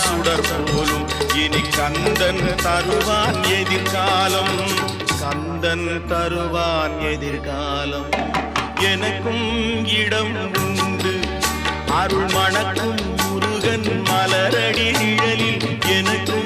சுடர் போலும் இனி கந்தன் தருவான் எதிர்காலம். கந்தன் தருவான் எதிர்காலம். எனக்கும் இடம் உண்டு அருள் மணக்கும் முருகன் மலரடி நிழலில். எனக்கு